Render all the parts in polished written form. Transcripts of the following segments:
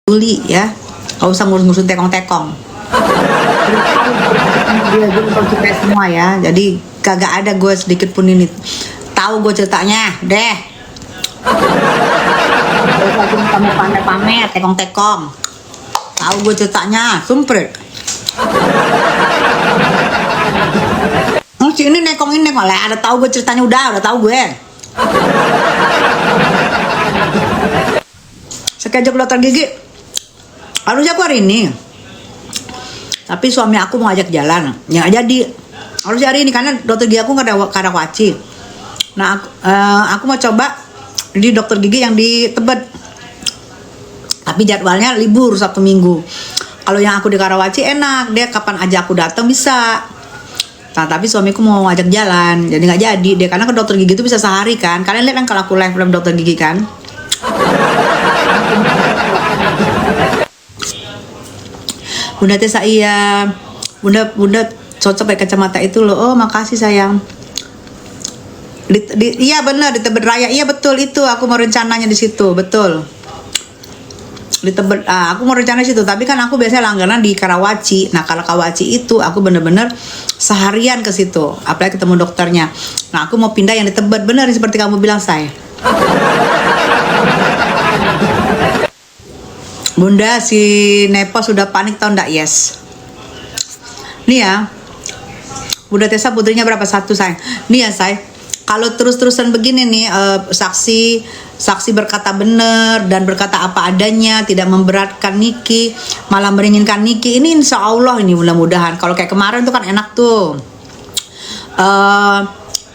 peduli ya, nggak usah ngurus-ngurusin tekong-tekong. Dia kita semua ya, jadi kagak ada gue sedikit pun ini tahu gue ceritanya deh. Kalau kamu pamer-pamer tekong-tekong, tahu gue ceritanya sumpret. Si ini nekong ini malah ada tahu gue ceritanya, udah tahu gue. Sekejap dokter gigi, harusnya aku hari ini, tapi suami aku mau ajak jalan, ya nggak jadi. Harus hari ini karena dokter gigi aku nggak ada Karawaci. Nah aku mau coba di dokter gigi yang di Tebet, tapi jadwalnya libur Sabtu Minggu. Kalau yang aku di Karawaci enak, dia kapan aja aku datang bisa. Nah, tapi suamiku mau ngajak jalan, jadi nggak jadi deh, karena ke dokter gigi itu bisa sehari kan. Kalian lihat kan kalau aku live dokter gigi kan. Bunda Tessa, iya. Bunda cocok pakai kacamata itu loh. Oh, makasih sayang. Iya benar di Tebet Raya. Iya betul itu. Aku mau rencananya di situ, betul. Di Tebet, aku mau rencana di situ. Tapi kan aku biasanya langganan di Karawaci. Nah kalau Karawaci itu aku bener-bener seharian ke situ. Apalagi ketemu dokternya. Nah aku mau pindah yang di Tebet, bener seperti kamu bilang saya. Bunda, si Nepo sudah panik tau ndak? Yes. Nih ya, Bunda Tessa putrinya berapa? 1 sayang. Nih ya say, kalau terus-terusan begini nih, saksi berkata benar dan berkata apa adanya, tidak memberatkan Niki, malah meringankan Niki. Ini insya Allah ini mudah-mudahan. Kalau kayak kemarin tuh kan enak tuh.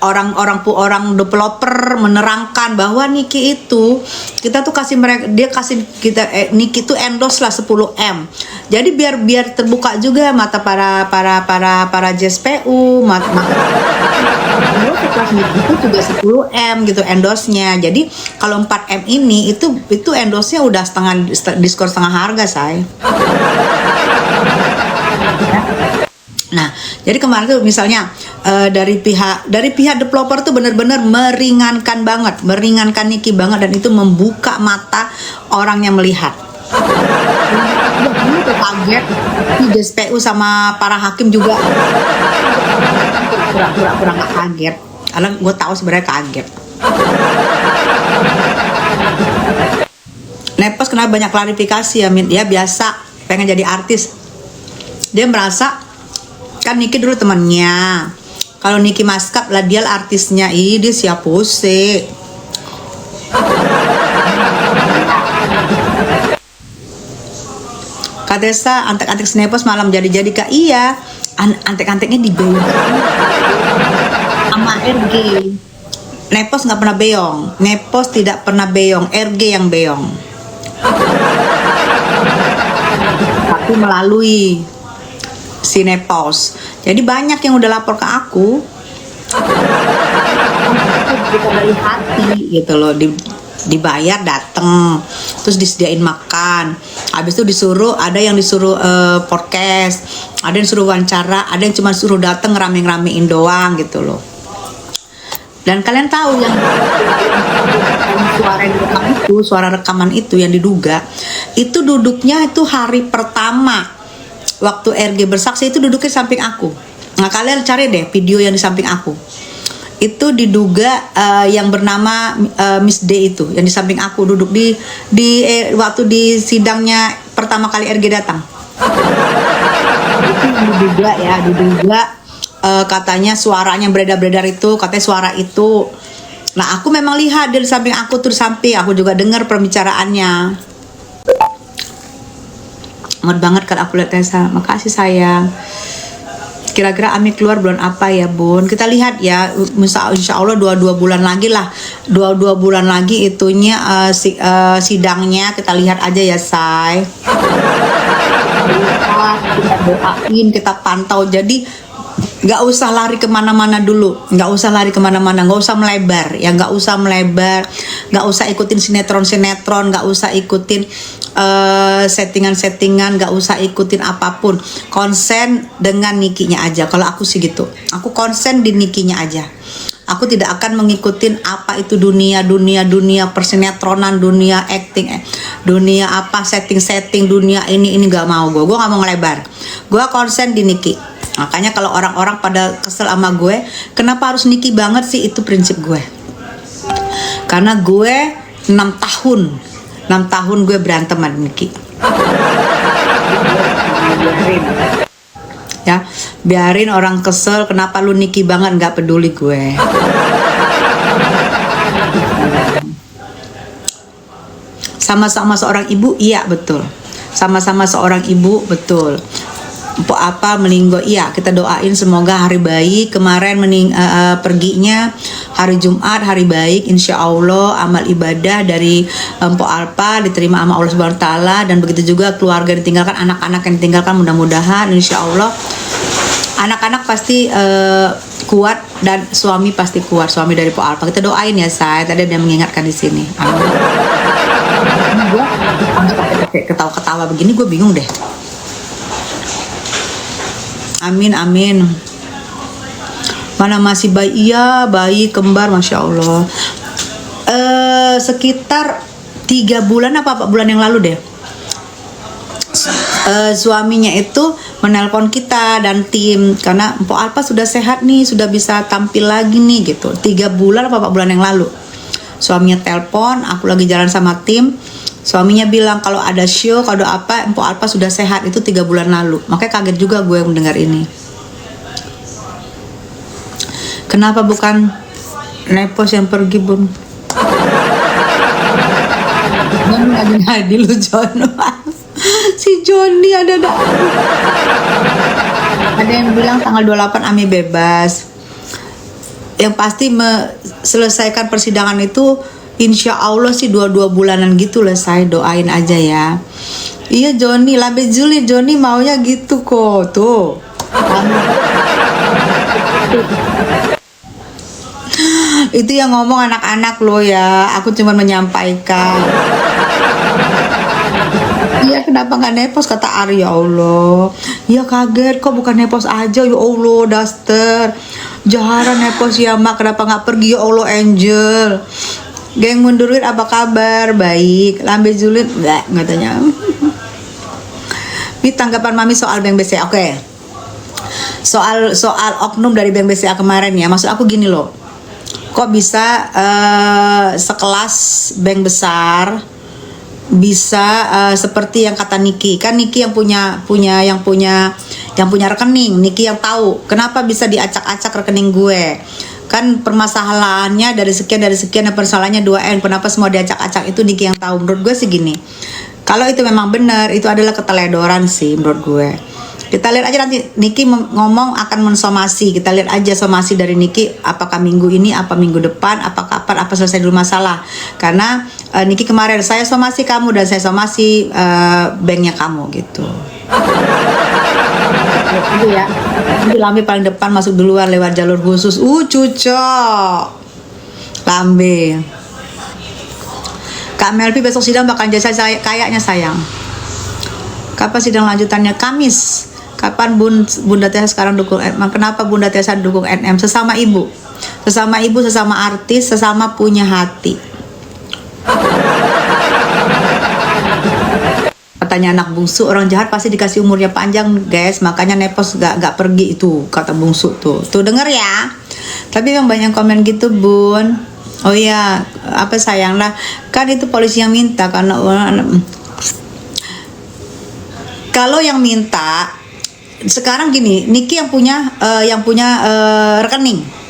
Orang developer menerangkan bahwa Niki itu kita tuh kasih mereka, dia kasih kita Niki tuh endorse lah 10M. Jadi biar terbuka juga mata para JSPU, mata kelas Niki itu juga 10M gitu endorse-nya. Jadi kalau 4M ini itu endorse-nya udah diskon setengah harga, say. Nah, jadi kemarin tuh misalnya dari pihak developer tuh benar-benar meringankan Niki banget, dan itu membuka mata orang yang melihat. Itu kaget, di JSPU sama para hakim juga pura-pura nggak kaget, karena gue tahu sebenarnya kaget. Nepos kenapa banyak klarifikasi ya, Min? Ya biasa, pengen jadi artis. Dia merasa kan Niki dulu temannya. Kalau Niki maskap lah dia artisnya, dia siap pose. Kak Tessa, antek-antek Snapos malam jadi Kak. Iya, antek-anteknya dibeong sama RG. Nepos nggak pernah beong, Nepos tidak pernah beong, RG yang beong. Tapi melalui si Nepos. Jadi banyak yang udah lapor ke aku. Kita dari hati gitu loh, dibayar dateng, terus disediain makan. Habis itu ada yang disuruh podcast, ada yang disuruh wawancara, ada yang cuma suruh dateng rame-ramein doang gitu loh. Dan kalian tahu yang suara rekaman itu yang diduga itu duduknya itu hari pertama waktu RG bersaksi itu duduknya samping aku. Nah kalian cari deh video yang di samping aku. Itu diduga yang bernama Miss D itu, yang di samping aku duduk waktu di sidangnya pertama kali RG datang. Itu diduga katanya suaranya beredar-beredar itu, katanya suara itu. Nah aku memang lihat dia di samping aku tuh, di samping aku juga dengar perbicaraannya. Ngot banget kalau aku lihat Tessa. Makasih sayang. Kira-kira Ami keluar bulan apa ya Bun? Kita lihat ya. Insya Allah 2 bulan lagi lah. 2 bulan lagi itunya sidangnya. Kita lihat aja ya say. Kita doain, kita pantau. Jadi nggak usah lari kemana-mana dulu, nggak usah melebar ya, nggak usah ikutin sinetron, nggak usah ikutin settingan, nggak usah ikutin apapun, konsen dengan Nikinya aja. Kalau aku sih gitu, aku konsen di Nikinya aja. Aku tidak akan mengikutin apa itu dunia persinetronan, dunia acting. dunia apa setting dunia ini nggak mau gue nggak mau ngelebar. Gue konsen di Niki. Makanya kalau orang-orang pada kesel sama gue, kenapa harus Niki banget sih, itu prinsip gue. Karena gue 6 tahun gue berantem sama Niki. Ya, biarin orang kesel, kenapa lu Niki banget, nggak peduli gue. Sama-sama seorang ibu, iya betul. Sama-sama seorang ibu, betul. Apa melinggo, iya, kita doain semoga hari baik. Kemarin perginya hari Jumat, hari baik, insya Allah amal ibadah dari Mpok Alpa diterima sama Allah Subhanahu Wa Taala, dan begitu juga keluarga ditinggalkan, anak-anak yang ditinggalkan, mudah-mudahan insya Allah anak-anak pasti kuat dan suami pasti kuat, suami dari Mpok Alpa. Kita doain ya, saya tadi ada yang mengingatkan di sini. Amin. Gue ketawa-ketawa begini, gue bingung deh. Amin. Mana masih bayi? Iya, bayi kembar, masya Allah. Sekitar 3 bulan apa 4 bulan yang lalu deh. Suaminya itu menelpon kita dan tim, karena Mpok Alpa sudah sehat nih, sudah bisa tampil lagi nih gitu. 3 bulan apa 4 bulan yang lalu. Suaminya telepon, aku lagi jalan sama tim. Suaminya bilang kalau ada show, kalau ada apa, Mpok Alpa sudah sehat, itu 3 bulan lalu. Makanya kaget juga gue mendengar ini. Kenapa bukan Nepos yang pergi, Bun? Jangan ngadi lu, John. Si Johnny ada. Ada yang bilang tanggal 28 Ami bebas. Yang pasti selesaikan persidangan itu insya Allah sih 2 bulanan gitu lah, saya doain aja ya. Iya Johnny, Labe Juli, Johnny maunya gitu kok, tuh. Itu yang ngomong anak-anak lo ya, aku cuma menyampaikan. Iya, kenapa nggak Nepos, kata Ari, ya Allah. Iya kaget, kok bukan Nepos aja, ya Allah, Daster. Jahara Nepos ya mak, kenapa nggak pergi, ya Allah, Angel. Geng mundurin apa kabar? Baik. Lambe Julid enggak katanya. Ini tanggapan Mami soal Bank BCA. Oke. Soal oknum dari Bank BCA kemarin ya. Maksud aku gini loh. Kok bisa sekelas bank besar bisa seperti yang kata Niki. Kan Niki yang punya rekening, Niki yang tahu. Kenapa bisa diacak-acak rekening gue? Kan permasalahannya dari sekian dan permasalahannya 2N, kenapa semua diacak-acak, itu Niki yang tahu. Menurut gue sih gini, kalau itu memang benar, itu adalah keteledoran sih menurut gue. Kita lihat aja nanti Niki ngomong akan mensomasi, kita lihat aja somasi dari Niki, apakah minggu ini, apa minggu depan, apa kapan, apa selesai dulu masalah. Karena Niki kemarin, saya somasi kamu dan saya somasi banknya kamu gitu. Itu ya, nanti Lambe paling depan masuk duluan lewat jalur khusus. Cucok Lambe. Kak Melvi besok sidang bakal jasa saya kayaknya, sayang. Kapan sidang lanjutannya? Kamis. Kapan Bunda Tessa sekarang dukung NM? Kenapa Bunda Tessa dukung NM? Sesama ibu, sesama artis, sesama punya hati. Katanya anak bungsu, orang jahat pasti dikasih umurnya panjang, guys. Makanya Nepos gak pergi, itu kata bungsu tuh denger ya. Tapi yang banyak komen gitu, Bun. Oh iya, apa sayang lah, kan itu polisi yang minta. Karena kalau yang minta sekarang gini, Niki yang punya rekening.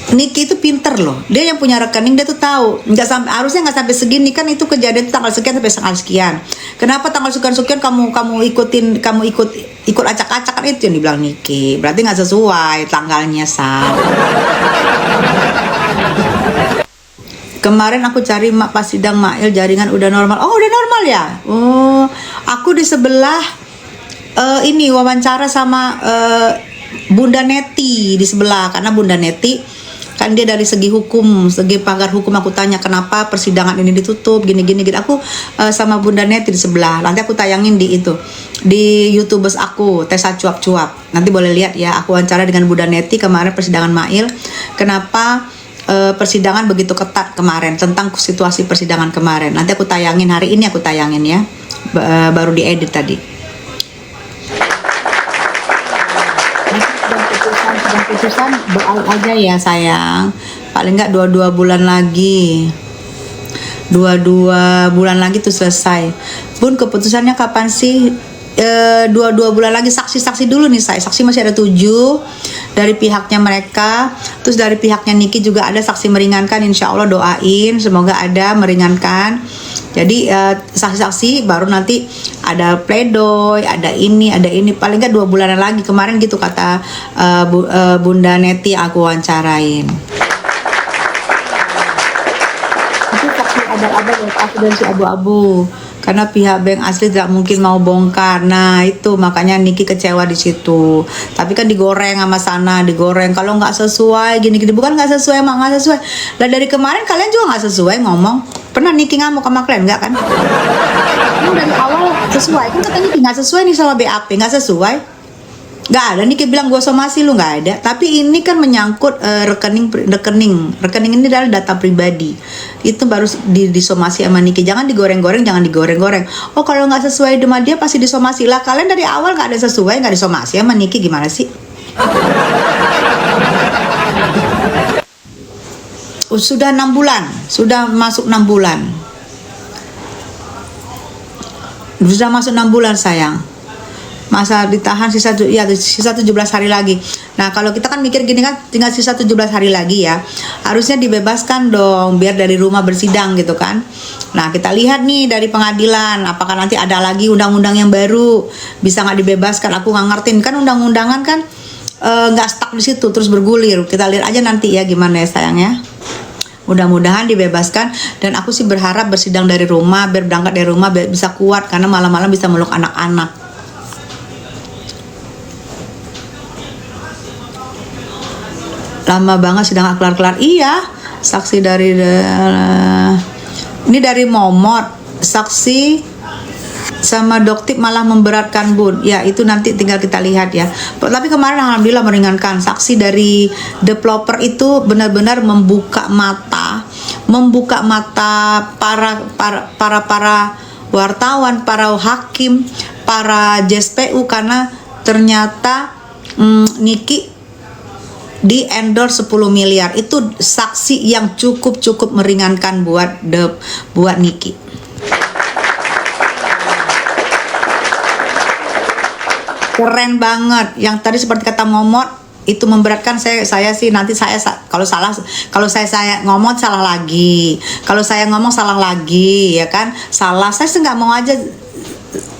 Niki itu pinter loh, dia yang punya rekening, dia tuh tahu harusnya nggak sampai segini, kan itu kejadian tanggal sekian sampai tanggal sekian. Kenapa tanggal sekian kamu ikut acak-acak, kan itu yang dibilang Niki. Berarti nggak sesuai tanggalnya, Sa. Kemarin aku cari pas sidang Mail, jaringan udah normal. Oh udah normal ya. Oh aku di sebelah ini wawancara sama Bunda Neti di sebelah, karena Bunda Neti kan dia dari segi hukum, segi pagar hukum. Aku tanya kenapa persidangan ini ditutup gini. Aku sama Bunda Neti di sebelah. Nanti aku tayangin di YouTubers aku, Tessa Cuap-Cuap. Nanti boleh lihat ya, aku wawancara dengan Bunda Neti kemarin persidangan Mail. Kenapa persidangan begitu ketat kemarin, tentang situasi persidangan kemarin. Nanti aku tayangin, hari ini aku tayangin ya. Baru diedit tadi. Sedang putusan doa aja ya sayang. Paling nggak 22 bulan lagi. 22 bulan lagi tuh selesai. Bun, keputusannya kapan sih? 22 bulan lagi. Saksi-saksi dulu nih saya. Saksi masih ada 7 dari pihaknya mereka. Terus dari pihaknya Niki juga ada saksi meringankan. Insya Allah doain semoga ada meringankan. Jadi saksi-saksi baru nanti ada pledoi, ada ini. Paling nggak 2 bulanan lagi. Kemarin gitu kata Bunda Neti aku wawancarain. Ada yang asli dan si abu-abu, karena pihak bank asli tidak mungkin mau bongkar. Nah itu makanya Niki kecewa di situ. Tapi kan digoreng sama sana, digoreng kalau nggak sesuai gini-gini. Bukan nggak sesuai, emang nggak sesuai lah. Dari kemarin kalian juga nggak sesuai ngomong. Pernah Niki ngamuk sama kalian nggak kan? Dari awal sesuai kan, katanya Niki nggak sesuai nih sama BAP, nggak sesuai. Nggak ada Niki bilang gue somasi lu, nggak ada. Tapi ini kan menyangkut rekening ini adalah data pribadi. Itu baru disomasi sama Niki. Jangan digoreng-goreng. Oh kalau nggak sesuai dengan dia pasti disomasi lah. Kalian dari awal nggak ada sesuai, nggak disomasi sama Niki, gimana sih? Sudah 6 bulan, sudah masuk 6 bulan. Sudah masuk 6 bulan sayang. Masa ditahan sisa 17 hari lagi. Nah kalau kita kan mikir gini kan, tinggal sisa 17 hari lagi ya, harusnya dibebaskan dong biar dari rumah bersidang gitu kan. Nah kita lihat nih dari pengadilan, apakah nanti ada lagi undang-undang yang baru, bisa nggak dibebaskan. Aku nggak ngertiin kan undang-undangan kan nggak stuck di situ terus bergulir. Kita lihat aja nanti ya gimana ya sayang ya. Mudah-mudahan dibebaskan, dan aku sih berharap bersidang dari rumah, biar berangkat dari rumah biar bisa kuat, karena malam-malam bisa meluk anak-anak. Lama banget sidang kelar-kelar. Iya, saksi dari ini dari Momot, saksi sama Doktip malah memberatkan Bun. Ya itu nanti tinggal kita lihat ya. Tapi kemarin alhamdulillah meringankan. Saksi dari developer itu benar-benar membuka mata para wartawan, para hakim, para JSPU, karena ternyata Niki di endorse 10 miliar. Itu saksi yang cukup meringankan buat Niki. Keren banget. Yang tadi seperti kata Momot itu memberatkan. Saya sih nanti kalau saya ngomong salah lagi. Kalau saya ngomong salah lagi ya kan. Saya nggak mau aja.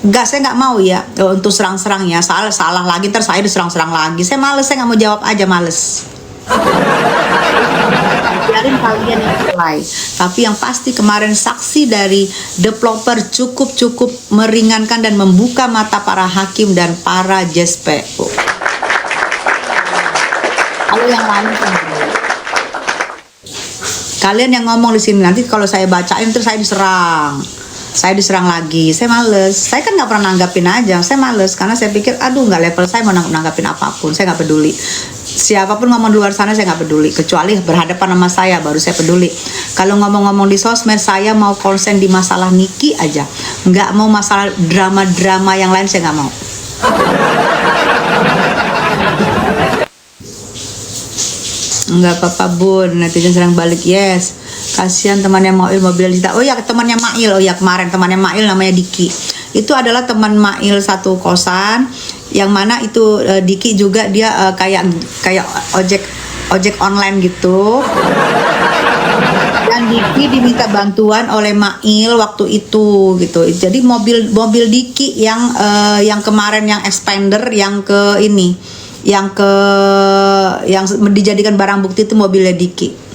Saya nggak mau ya untuk serang-serang ya, salah lagi ntar saya diserang-serang lagi. Saya males, saya nggak mau jawab aja, males. Biarin kalian yang mulai. Tapi yang pasti kemarin saksi dari developer cukup meringankan dan membuka mata para hakim dan para JSPU. Kalau yang lain kalian yang ngomong di sini, nanti kalau saya bacain terus saya diserang lagi. Saya males. Saya kan nggak pernah nanggapin aja. Saya males karena saya pikir aduh nggak level saya mau nanggapin apapun. Saya nggak peduli. Siapapun ngomong di luar sana saya nggak peduli. Kecuali berhadapan sama saya baru saya peduli. Kalau ngomong-ngomong di sosmed, saya mau konsen di masalah Niki aja. Nggak mau masalah drama-drama yang lain, saya nggak mau. Nggak apa-apa Bun, netizen serang balik. Yes, kasihan temannya Mail mobil disita. Oh ya, temannya Mail. Oh ya, kemarin temannya Mail namanya Diki. Itu adalah teman Mail satu kosan, yang mana itu Diki juga dia kayak ojek online gitu. Dan Diki diminta bantuan oleh Mail waktu itu gitu. Jadi mobil Diki yang kemarin yang expander yang ke ini, yang dijadikan barang bukti itu mobilnya Diki.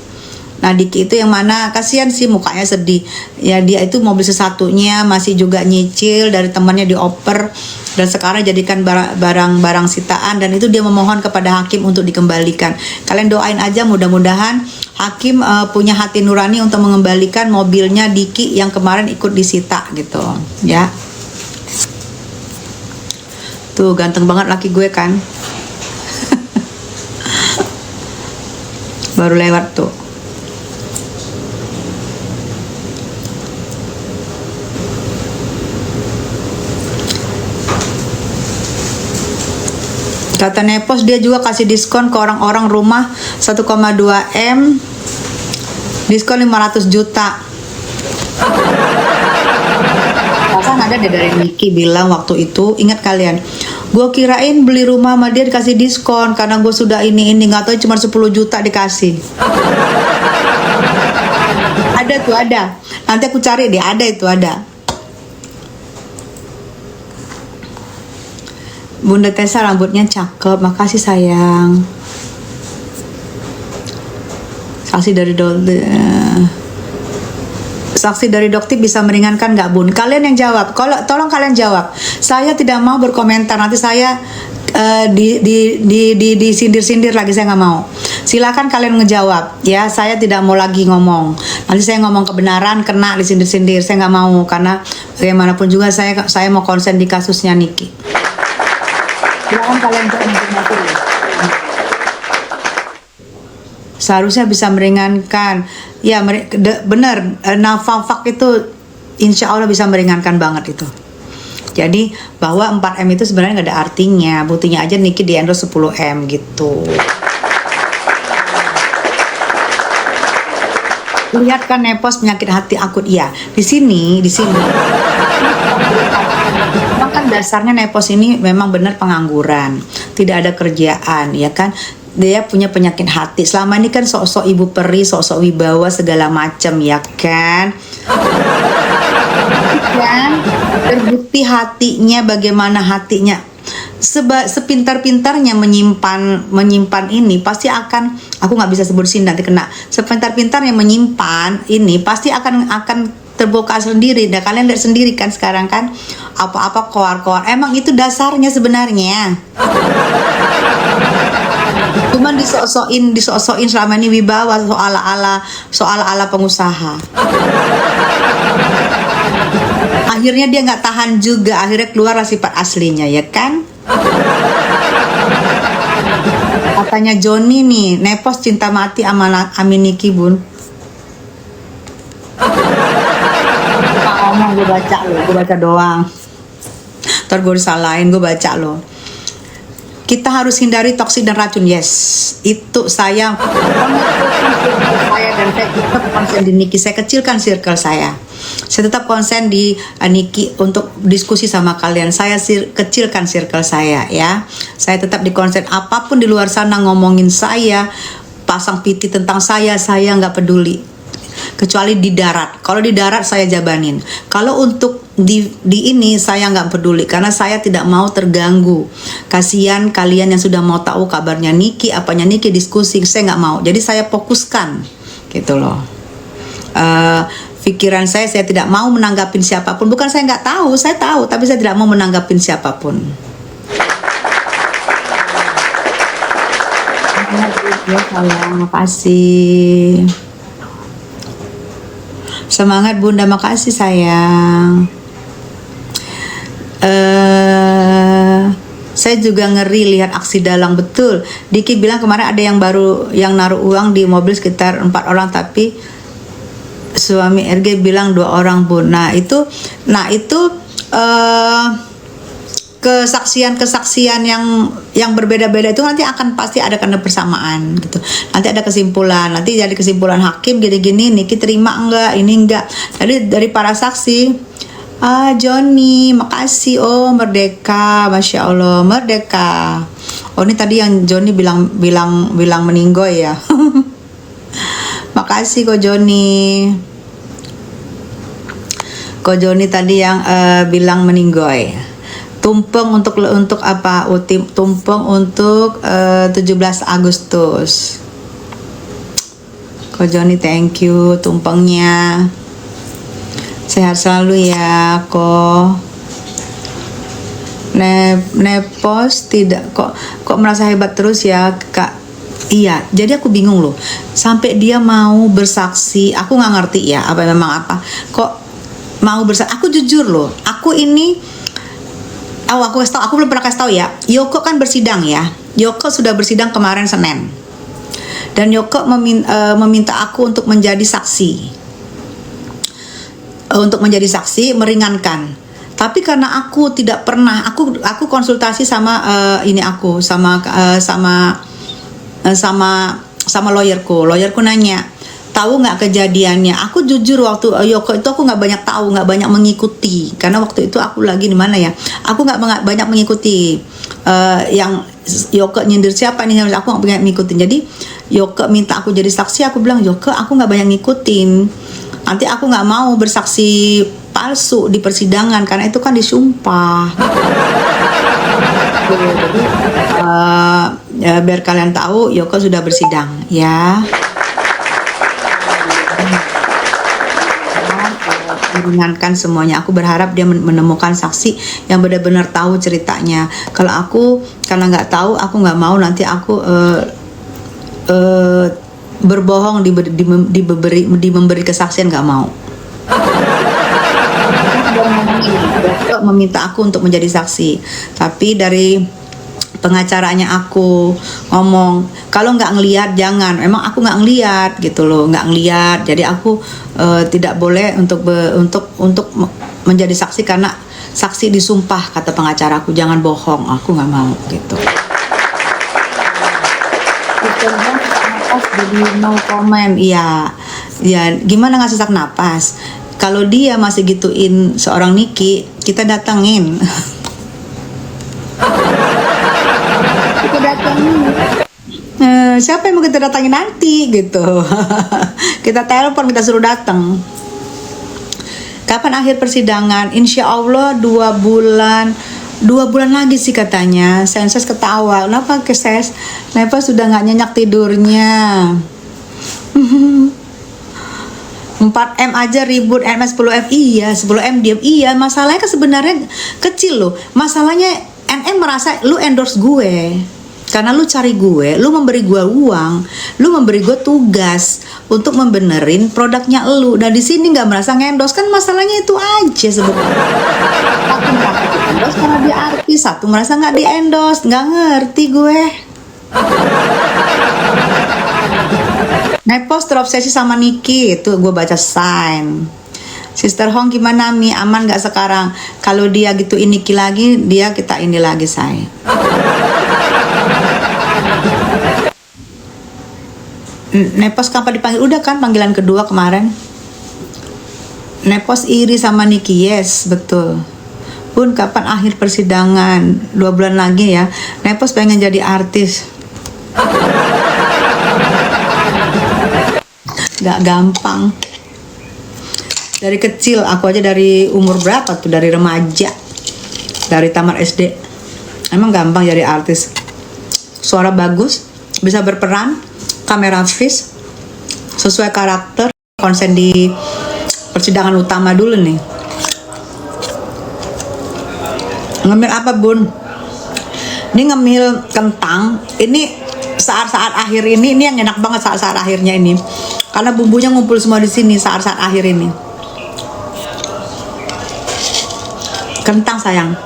Nah Diki itu yang mana kasihan sih, mukanya sedih ya. Dia itu mobil sesatunya, masih juga nyicil dari temannya dioper, dan sekarang jadikan barang sitaan, dan itu dia memohon kepada hakim untuk dikembalikan. Kalian doain aja, mudah-mudahan hakim punya hati nurani untuk mengembalikan mobilnya Diki yang kemarin ikut disita gitu ya. Tuh ganteng banget laki gue kan. Baru lewat tuh. Kata Nepos dia juga kasih diskon ke orang-orang rumah 1,2 M, diskon 500 juta. Bahkan ada deh dari Niki bilang waktu itu, ingat kalian, gue kirain beli rumah sama dia dikasih diskon karena gue sudah ini nggak tahu cuma 10 juta dikasih. Ada tuh, ada. Nanti aku cari deh, ada itu, ada. Bunda Tessa rambutnya cakep, makasih sayang. Saksi dari dokter bisa meringankan nggak Bun? Kalian yang jawab. Kalau tolong kalian jawab. Saya tidak mau berkomentar. Nanti saya disindir-sindir lagi, saya nggak mau. Silakan kalian ngejawab ya. Saya tidak mau lagi ngomong. Nanti saya ngomong kebenaran kena disindir-sindir. Saya nggak mau karena bagaimanapun juga saya mau konsen di kasusnya Niki. Silakan kalian jawab. Seharusnya bisa meringankan. Ya benar, nafafak itu insya Allah bisa meringankan banget itu. Jadi bahwa 4M itu sebenarnya nggak ada artinya. Buktinya aja Niki di endorse 10M gitu. Lihat kan Nepos penyakit hati akut. Iya, di sini memang kan dasarnya Nepos ini memang benar pengangguran, tidak ada kerjaan, ya kan. Dia punya penyakit hati. Selama ini kan sok-sok ibu peri, sok-sok wibawa segala macam, ya kan. Dan terbukti hatinya, bagaimana hatinya. Sepintar-pintarnya menyimpan ini pasti akan, aku nggak bisa sebut sini nanti kena. Sepintar-pintarnya menyimpan ini pasti akan terbongkar sendiri. Dan kalian lihat sendiri kan sekarang kan apa-apa koar-koar. Emang itu dasarnya sebenarnya. Cuman disok-sokin selama ini wibawa soal-ala pengusaha. Akhirnya dia nggak tahan juga, akhirnya keluarlah sifat aslinya, ya kan? Katanya Joni nih, Nepos cinta mati sama Amin Niki Bun. Ngomong gue baca doang. Ntar gue disalahin, gue baca loh. Kita harus hindari toksik dan racun. Yes, itu saya dan saya tetap konsen di Niki. Saya kecilkan circle saya. Saya tetap konsen di Niki untuk diskusi sama kalian. Saya kecilkan circle saya ya. Saya tetap di konsen, apapun di luar sana ngomongin saya, pasang piti tentang saya nggak peduli. Kecuali di darat. Kalau di darat saya jabanin. Kalau untuk di ini saya nggak peduli karena saya tidak mau terganggu. Kasihan kalian yang sudah mau tahu kabarnya Niki, apanya Niki, diskusi, saya nggak mau. Jadi saya fokuskan gitu loh. Pikiran saya tidak mau menanggapin siapapun. Bukan saya nggak tahu, saya tahu, tapi saya tidak mau menanggapin siapapun. Ya sayang, makasih. Semangat Bunda, makasih sayang. Saya juga ngeri lihat aksi dalang, betul. Diki bilang kemarin ada yang baru yang naruh uang di mobil sekitar 4 orang, tapi suami RG bilang 2 orang Bun. Nah itu kesaksian yang berbeda-beda itu nanti akan pasti ada karena persamaan gitu. Nanti ada kesimpulan, nanti jadi kesimpulan hakim gini-gini, Niki terima enggak, ini enggak. Jadi dari para saksi, Joni, makasih. Oh, Merdeka, Masya Allah, Merdeka. Oh, ini tadi yang Joni bilang meninggoy ya. Makasih kok Joni. Kok Joni tadi yang bilang meninggoy. Tumpeng untuk apa? Tumpeng untuk 17 Agustus. Kok Joni, thank you tumpengnya. Sehat selalu ya kok. Nepos tidak kok merasa hebat terus ya Kak. Iya, jadi aku bingung loh. Sampai dia mau bersaksi, aku nggak ngerti ya apa memang apa. Kok mau bersaksi? Aku jujur loh, aku ini aku belum pernah kasih tahu ya. Yoko kan bersidang ya. Yoko sudah bersidang kemarin Senin. Dan Yoko meminta aku untuk menjadi saksi. Meringankan. Tapi karena aku tidak pernah, aku konsultasi sama sama lawyerku nanya, tahu nggak kejadiannya? Aku jujur waktu Yoko itu aku nggak banyak tahu, nggak banyak mengikuti, karena waktu itu aku lagi di mana ya, aku nggak banyak mengikuti yang Yoko nyindir siapa nih, aku nggak banyak ngikutin. Jadi Yoko minta aku jadi saksi, aku bilang Yoko aku nggak banyak ngikutin, nanti aku nggak mau bersaksi palsu di persidangan karena itu kan disumpah. Jadi biar kalian tahu Yoko sudah bersidang ya. Meringankan semuanya. Aku berharap dia menemukan saksi yang benar-benar tahu ceritanya. Kalau aku karena nggak tahu, aku nggak mau nanti aku berbohong di memberi kesaksian, nggak mau. Meminta aku untuk menjadi saksi, tapi dari pengacaranya aku ngomong kalau nggak ngelihat jangan, emang aku nggak ngelihat gitu loh, nggak ngelihat, jadi aku tidak boleh untuk menjadi saksi karena saksi disumpah, kata pengacaraku, jangan bohong, aku nggak mau gitu. Jadi no comment. Iya gimana nggak sesak napas kalau dia masih gituin seorang Niki, kita datengin. Kita datengin. Siapa yang mau kita datangin nanti gitu. Kita telepon, kita suruh datang. Kapan akhir persidangan? Insya Allah 2 bulan lagi sih katanya. Senses ketawa. Kenapa Ses? Kenapa sudah nggak nyenyak tidurnya? 4M aja ribut, MS 10M, iya 10M diam, iya. Masalahnya kan sebenarnya kecil loh. Masalahnya NM merasa lu endorse gue karena lu cari gue, lu memberi gue uang, lu memberi gue tugas untuk membenerin produknya lu. Dan di sini nggak merasa ngendorse, kan masalahnya itu aja sebenarnya. Satu merasa di endorse karena dia artis, satu merasa nggak di endorse, nggak ngerti gue. Nepos terobsesi sama Niki, itu gue baca sign. Sister Hong gimana Mi, aman gak sekarang? Kalau dia gitu Niki lagi, kita ini lagi say. Nepos kapan dipanggil? Udah kan panggilan kedua kemarin. Nepos iri sama Niki, yes betul. Bun kapan akhir persidangan? 2 bulan lagi ya. Nepos pengen jadi artis. Gak gampang. Dari kecil, aku aja dari umur berapa tuh, dari remaja, dari taman SD, emang gampang jadi artis. Suara bagus, bisa berperan, kamera fish, sesuai karakter, konsen di persidangan utama dulu nih. Ngemil apa Bun? Ini ngemil kentang. Ini saat-saat akhir ini yang enak banget, saat-saat akhirnya ini. Karena bumbunya ngumpul semua di sini saat-saat akhir ini. Kentang sayang.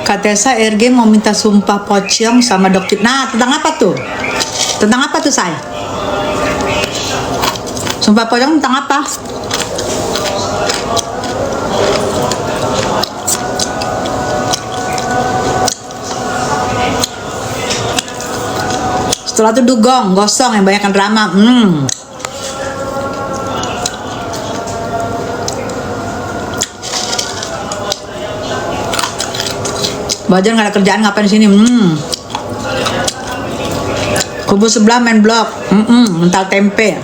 Katesa RG mau minta sumpah pocong sama dokter. Nah, tentang apa tuh? Tentang apa tuh saya? Sumpah pocong tentang apa? Setelah itu dugong, gosong yang banyakkan drama. Bajan gak ada kerjaan, ngapain di sini? Kubu sebelah main blok. Mental tempe.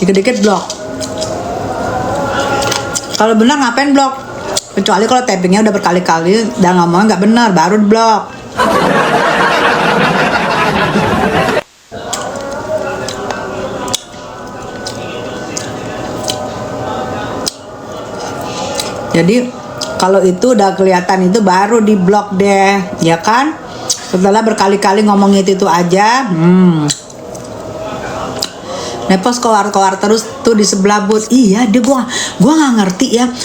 Dikit-dikit blok. Kalau benar ngapain blok? Kecuali kalau tappingnya udah berkali-kali dan ngomongnya nggak benar, baru blok. Jadi kalau itu udah kelihatan itu baru di blok deh, ya kan? Setelah berkali-kali ngomong itu aja. Nepos koar-koar terus tuh di sebelah booth. Iya, dia gua nggak ngerti ya.